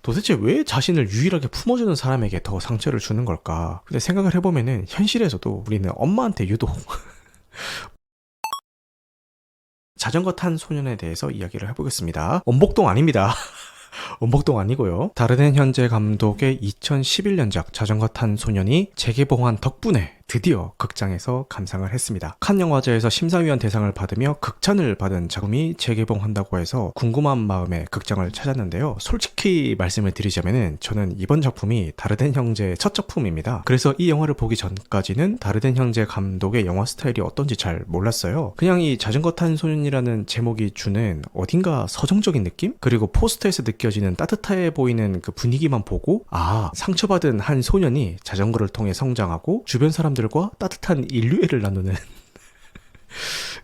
도대체 왜 자신을 유일하게 품어주는 사람에게 더 상처를 주는 걸까? 근데 생각을 해보면은 현실에서도 우리는 엄마한테 유독 자전거 탄 소년에 대해서 이야기를 해보겠습니다. 원복동 아닙니다. 원복동 아니고요. 다르덴 현재 감독의 2011년작 자전거 탄 소년이 재개봉한 덕분에 드디어 극장에서 감상을 했습니다. 칸 영화제에서 심사위원 대상을 받으며 극찬을 받은 작품이 재개봉한다고 해서 궁금한 마음에 극장을 찾았는데요. 솔직히 말씀을 드리자면은 저는 이번 작품이 다르덴 형제의 첫 작품입니다. 그래서 이 영화를 보기 전까지는 다르덴 형제 감독의 영화 스타일이 어떤지 잘 몰랐어요. 그냥 이 자전거 탄 소년이라는 제목이 주는 어딘가 서정적인 느낌? 그리고 포스터에서 느껴지는 따뜻해 보이는 그 분위기만 보고 상처받은 한 소년이 자전거를 통해 성장하고 주변 사람들과 따뜻한 인류애를 나누는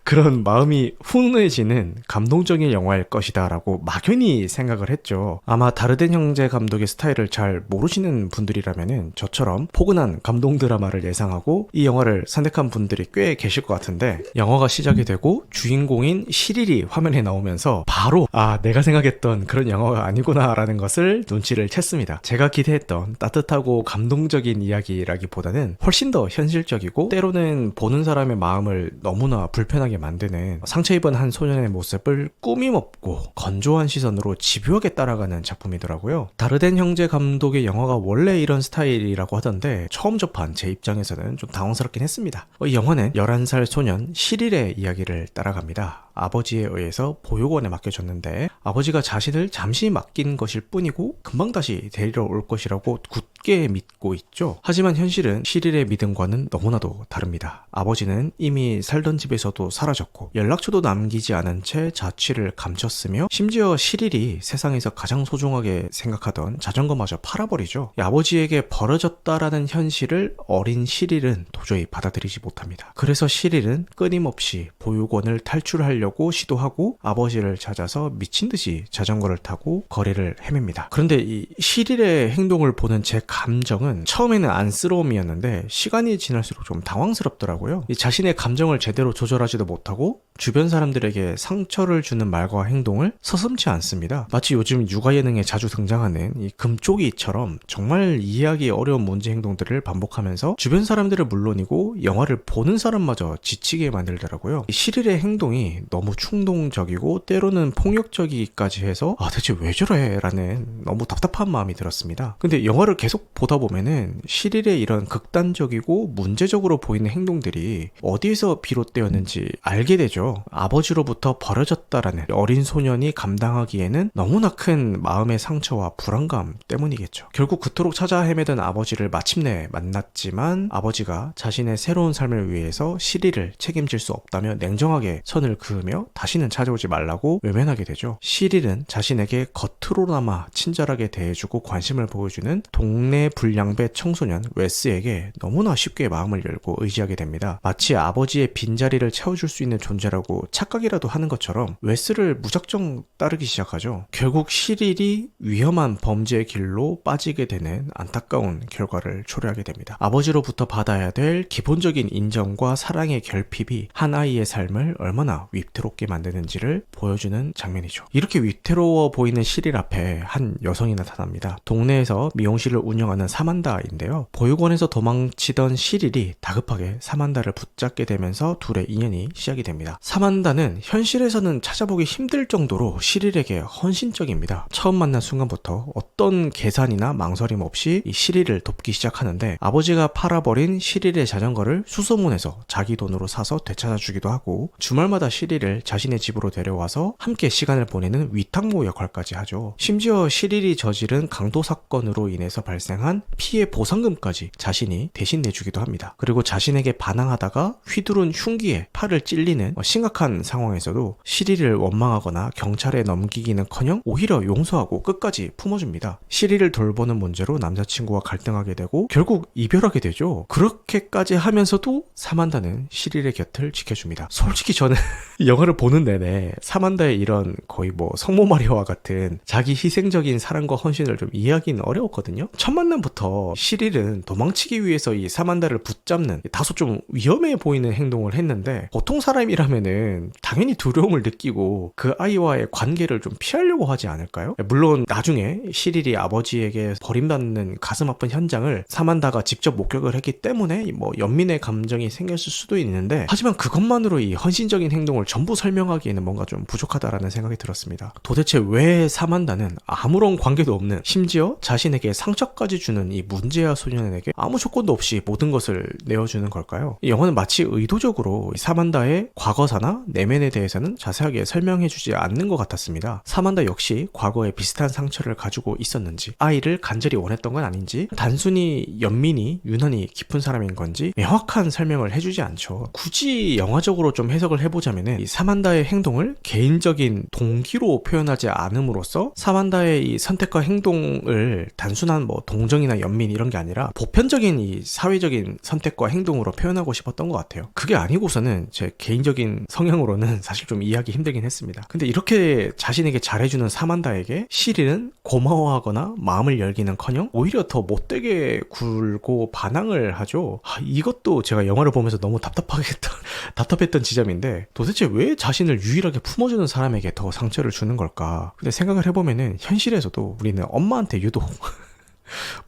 그런 마음이 훈훈해지는 감동적인 영화일 것이다 라고 막연히 생각을 했죠. 아마 다르덴 형제 감독의 스타일을 잘 모르시는 분들이라면 저처럼 포근한 감동 드라마를 예상하고 이 영화를 선택한 분들이 꽤 계실 것 같은데, 영화가 시작이 되고 주인공인 시릴이 화면에 나오면서 바로 내가 생각했던 그런 영화가 아니구나 라는 것을 눈치를 챘습니다. 제가 기대했던 따뜻하고 감동적인 이야기라기보다는 훨씬 더 현실적이고 때로는 보는 사람의 마음을 너무나 불편하게 만드는 상처 입은 한 소년의 모습을 꾸밈없고 건조한 시선으로 집요하게 따라가는 작품이더라고요. 다르덴 형제 감독의 영화가 원래 이런 스타일이라고 하던데 처음 접한 제 입장에서는 좀 당황스럽긴 했습니다. 이 영화는 11살 소년 시릴의 이야기를 따라갑니다. 아버지에 의해서 보육원에 맡겨졌는데 아버지가 자신을 잠시 맡긴 것일 뿐이고 금방 다시 데리러 올 것이라고 굳게 믿고 있죠. 하지만 현실은 시릴의 믿음과는 너무나도 다릅니다. 아버지는 이미 살던 집에서도 사라졌고 연락처도 남기지 않은 채 자취를 감췄으며 심지어 시릴이 세상에서 가장 소중하게 생각하던 자전거마저 팔아버리죠. 아버지에게 벌어졌다라는 현실을 어린 시릴은 도저히 받아들이지 못합니다. 그래서 시릴은 끊임없이 보육원을 탈출하려고 시도하고 아버지를 찾아서 미친 듯이 자전거를 타고 거리를 헤맵니다. 그런데 이 시릴의 행동을 보는 제 감정은 처음에는 안쓰러움이었는데 시간이 지날수록 좀 당황스럽더라고요. 이 자신의 감정을 제대로 조절하지도 못하고 주변 사람들에게 상처를 주는 말과 행동을 서슴지 않습니다. 마치 요즘 육아 예능에 자주 등장하는 이 금쪽이처럼 정말 이해하기 어려운 문제 행동들을 반복하면서 주변 사람들을 물론이고 영화를 보는 사람마저 지치게 만들더라고요. 이 시릴의 행동이 너무 충동적이고 때로는 폭력적이기까지 해서 대체 왜 저래? 라는 너무 답답한 마음이 들었습니다. 근데 영화를 계속 보다 보면은 시릴의 이런 극단적이고 문제적으로 보이는 행동들이 어디에서 비롯되었는지 알게 되죠. 아버지로부터 버려졌다라는 어린 소년이 감당하기에는 너무나 큰 마음의 상처와 불안감 때문이겠죠. 결국 그토록 찾아 헤매던 아버지를 마침내 만났지만 아버지가 자신의 새로운 삶을 위해서 시릴을 책임질 수 없다며 냉정하게 선을 그으며 다시는 찾아오지 말라고 외면하게 되죠. 시릴은 자신에게 겉으로나마 친절하게 대해주고 관심을 보여주는 동네 불량배 청소년 웨스에게 너무나 쉽게 마음을 열고 의지하게 됩니다. 마치 아버지의 빈자리를 채워줄 수 있는 존재라고 착각이라도 하는 것처럼 웨스를 무작정 따르기 시작하죠. 결국 시릴이 위험한 범죄의 길로 빠지게 되는 안타까운 결과를 초래하게 됩니다. 아버지로부터 받아야 될 기본적인 인정과 사랑의 결핍이 한 아이의 삶을 얼마나 위태롭게 만드는지를 보여주는 장면이죠. 이렇게 위태로워 보이는 시릴 앞에 한 여성이 나타납니다. 동네에서 미용실을 운영하는 사만다인데요. 보육원에서 도망치던 시릴이 다급하게 사만다를 붙잡게 되면서 둘의 인연이 시작이 됩니다. 사만다는 현실에서는 찾아보기 힘들 정도로 시릴에게 헌신적입니다. 처음 만난 순간부터 어떤 계산이나 망설임 없이 이 시릴을 돕기 시작하는데 아버지가 팔아버린 시릴의 자전거를 수소문해서 자기 돈으로 사서 되찾아주기도 하고 주말마다 시릴을 자신의 집으로 데려와서 함께 시간을 보내는 위탁모 역할까지 하죠. 심지어 시릴이 저지른 강도 사건으로 인해서 발생한 피해 보상금까지 자신이 대신 내주기도 합니다. 그리고 자신에게 반항하다가 휘두른 흉기에 팔을 찔리는 심각한 상황에서도 시릴을 원망하거나 경찰에 넘기기는커녕 오히려 용서하고 끝까지 품어줍니다. 시릴을 돌보는 문제로 남자친구와 갈등하게 되고 결국 이별하게 되죠. 그렇게까지 하면서도 사만다는 시릴의 곁을 지켜줍니다. 솔직히 저는 이 영화를 보는 내내 사만다의 이런 거의 뭐 성모 마리아와 같은 자기 희생적인 사랑과 헌신을 좀 이해하기는 어려웠거든요. 첫 만남부터 시릴은 도망치기 위해서 이 사만다를 붙잡는 다소 좀 위험해 보이는 행동을 했는데, 보통 사람이라면은 당연히 두려움을 느끼고 그 아이와의 관계를 좀 피하려고 하지 않을까요? 물론 나중에 시릴이 아버지에게 버림받는 가슴 아픈 현장을 사만다가 직접 목격을 했기 때문에 뭐 연민의 감정이 생겼을 수도 있는데, 하지만 그것만으로 이 헌신적인 행동을 전부 설명하기에는 뭔가 좀 부족하다라는 생각이 들었습니다. 도대체 왜 사만다는 아무런 관계도 없는, 심지어 자신에게 상처까지 주는 이 문제아 소년에게 아무 조건도 없이 모든 것을 내어주는 걸까요? 이 영화는 마치 의도적으로 사만다의 과거사나 내면에 대해서는 자세하게 설명해주지 않는 것 같았습니다. 사만다 역시 과거에 비슷한 상처를 가지고 있었는지, 아이를 간절히 원했던 건 아닌지, 단순히 연민이 유난히 깊은 사람인 건지 명확한 설명을 해주지 않죠. 굳이 영화적으로 좀 해석을 해보자면은 이 사만다의 행동을 개인적인 동기로 표현하지 않음으로써 사만다의 이 선택과 행동을 단순한 뭐 동정이나 연민 이런 게 아니라 보편적인 이 사회적인 선택과 행동으로 표현하고 싶었던 것 같아요. 그게 아니고서는 제 개인적인 성향으로는 사실 좀 이해하기 힘들긴 했습니다. 근데 이렇게 자신에게 잘해주는 사만다에게 시릴은 고마워하거나 마음을 열기는커녕 오히려 더 못되게 굴고 반항을 하죠. 이것도 제가 영화를 보면서 너무 답답했던 지점인데, 도대체 왜 자신을 유일하게 품어주는 사람에게 더 상처를 주는 걸까? 근데 생각을 해보면은 현실에서도 우리는 엄마한테 유독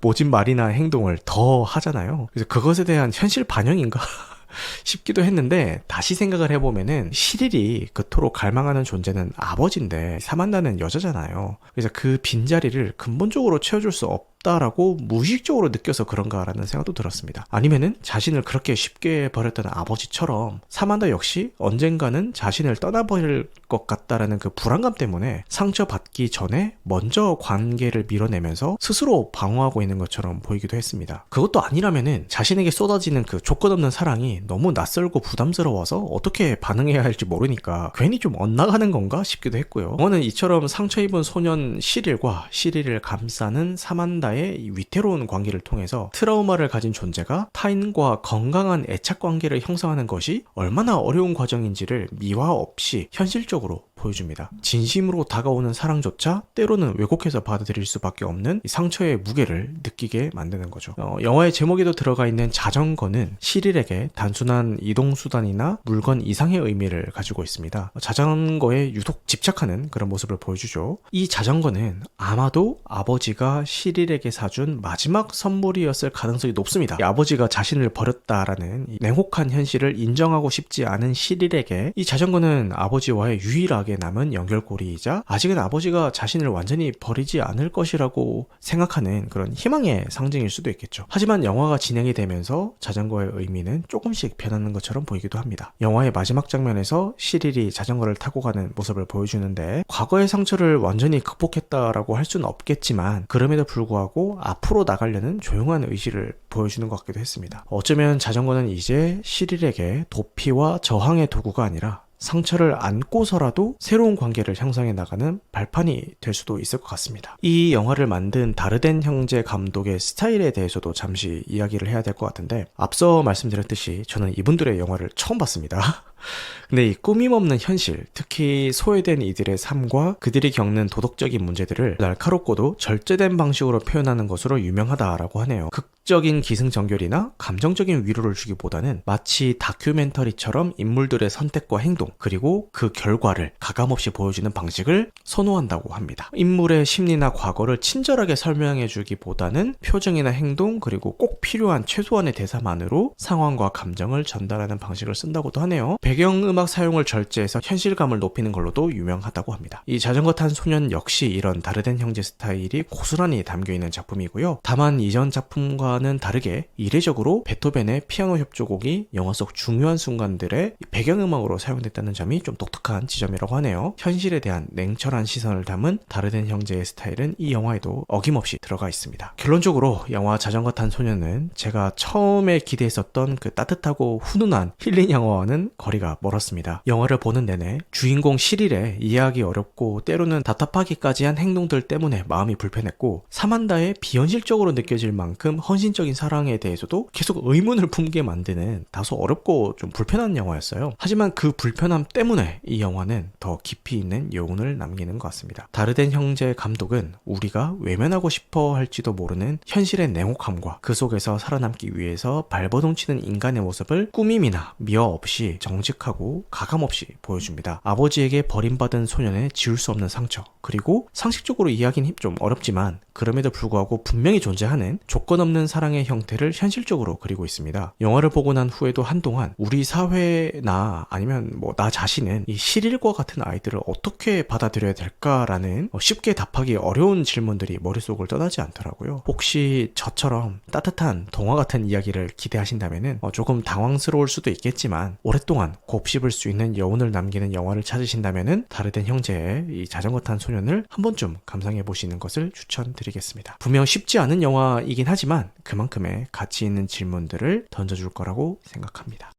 모진 말이나 행동을 더 하잖아요. 그래서 그것에 대한 현실 반영인가 싶기도 했는데, 다시 생각을 해보면은 시릴이 그토록 갈망하는 존재는 아버지인데 사만다는 여자잖아요. 그래서 그 빈자리를 근본적으로 채워줄 수 없다라고 무의식적으로 느껴서 그런가라는 생각도 들었습니다. 아니면은 자신을 그렇게 쉽게 버렸던 아버지처럼 사만다 역시 언젠가는 자신을 떠나버릴 것 같다라는 그 불안감 때문에 상처받기 전에 먼저 관계를 밀어내면서 스스로 방어하고 있는 것처럼 보이기도 했습니다. 그것도 아니라면은 자신에게 쏟아지는 그 조건 없는 사랑이 너무 낯설고 부담스러워서 어떻게 반응해야 할지 모르니까 괜히 좀 엇나가는 건가 싶기도 했고요. 영화는 이처럼 상처 입은 소년 시릴과 시릴을 감싸는 사만다의 위태로운 관계를 통해서 트라우마를 가진 존재가 타인과 건강한 애착 관계를 형성하는 것이 얼마나 어려운 과정인지를 미화 없이 현실적으로 보여줍니다. 진심으로 다가오는 사랑조차 때로는 왜곡해서 받아들일 수밖에 없는 상처의 무게를 느끼게 만드는 거죠. 영화의 제목에도 들어가 있는 자전거는 시릴에게 단순한 이동수단이나 물건 이상의 의미를 가지고 있습니다. 자전거에 유독 집착하는 그런 모습을 보여주죠. 이 자전거는 아마도 아버지가 시릴에게 사준 마지막 선물이었을 가능성이 높습니다. 아버지가 자신을 버렸다라는 냉혹한 현실을 인정하고 싶지 않은 시릴에게 이 자전거는 아버지와의 유일하게 남은 연결고리이자 아직은 아버지가 자신을 완전히 버리지 않을 것이라고 생각하는 그런 희망의 상징일 수도 있겠죠. 하지만 영화가 진행이 되면서 자전거의 의미는 조금씩 변하는 것처럼 보이기도 합니다. 영화의 마지막 장면에서 시릴이 자전거를 타고 가는 모습을 보여주는데, 과거의 상처를 완전히 극복했다라고 할 수는 없겠지만 그럼에도 불구하고 앞으로 나가려는 조용한 의지를 보여주는 것 같기도 했습니다. 어쩌면 자전거는 이제 시릴에게 도피와 저항의 도구가 아니라 상처를 안고서라도 새로운 관계를 형성해 나가는 발판이 될 수도 있을 것 같습니다. 이 영화를 만든 다르덴 형제 감독의 스타일에 대해서도 잠시 이야기를 해야 될 것 같은데, 앞서 말씀드렸듯이 저는 이분들의 영화를 처음 봤습니다. 근데 이 꾸밈없는 현실, 특히 소외된 이들의 삶과 그들이 겪는 도덕적인 문제들을 날카롭고도 절제된 방식으로 표현하는 것으로 유명하다라고 하네요. 극적인 기승전결이나 감정적인 위로를 주기보다는 마치 다큐멘터리처럼 인물들의 선택과 행동, 그리고 그 결과를 가감없이 보여주는 방식을 선호한다고 합니다. 인물의 심리나 과거를 친절하게 설명해 주기보다는 표정이나 행동, 그리고 꼭 필요한 최소한의 대사만으로 상황과 감정을 전달하는 방식을 쓴다고도 하네요. 배경음악 사용을 절제해서 현실감을 높이는 걸로도 유명하다고 합니다. 이 자전거 탄 소년 역시 이런 다르덴 형제 스타일이 고스란히 담겨있는 작품이고요. 다만 이전 작품과는 다르게 이례적으로 베토벤의 피아노 협주곡이 영화 속 중요한 순간들의 배경음악으로 사용됐다는 점이 좀 독특한 지점이라고 하네요. 현실에 대한 냉철한 시선을 담은 다르덴 형제의 스타일은 이 영화에도 어김없이 들어가 있습니다. 결론적으로 영화 자전거 탄 소년은 제가 처음에 기대했었던 그 따뜻하고 훈훈한 힐링 영화와는 거리가 거리가 멀었습니다. 영화를 보는 내내 주인공 시릴의 이해하기 어렵고 때로는 답답하기까지 한 행동들 때문에 마음이 불편했고, 사만다의 비현실적으로 느껴질 만큼 헌신적인 사랑에 대해서도 계속 의문을 품게 만드는 다소 어렵고 좀 불편한 영화였어요. 하지만 그 불편함 때문에 이 영화는 더 깊이 있는 여운을 남기는 것 같습니다. 다르덴 형제 감독은 우리가 외면하고 싶어 할지도 모르는 현실의 냉혹함과 그 속에서 살아남기 위해서 발버둥치는 인간의 모습을 꾸밈이나 미화 없이 정직하고 가감없이 보여줍니다. 아버지에게 버림받은 소년의 지울 수 없는 상처, 그리고 상식적으로 이해하기는 좀 어렵지만 그럼에도 불구하고 분명히 존재하는 조건 없는 사랑의 형태를 현실적으로 그리고 있습니다. 영화를 보고 난 후에도 한동안 우리 사회나 아니면 뭐 나 자신은 이 시릴과 같은 아이들을 어떻게 받아들여야 될까라는 쉽게 답하기 어려운 질문들이 머릿속을 떠나지 않더라고요. 혹시 저처럼 따뜻한 동화 같은 이야기를 기대하신다면은 조금 당황스러울 수도 있겠지만 오랫동안 곱씹을 수 있는 여운을 남기는 영화를 찾으신다면은 다르덴 형제의 이 자전거 탄 소년을 한 번쯤 감상해 보시는 것을 추천드리겠습니다. 분명 쉽지 않은 영화이긴 하지만 그만큼의 가치 있는 질문들을 던져줄 거라고 생각합니다.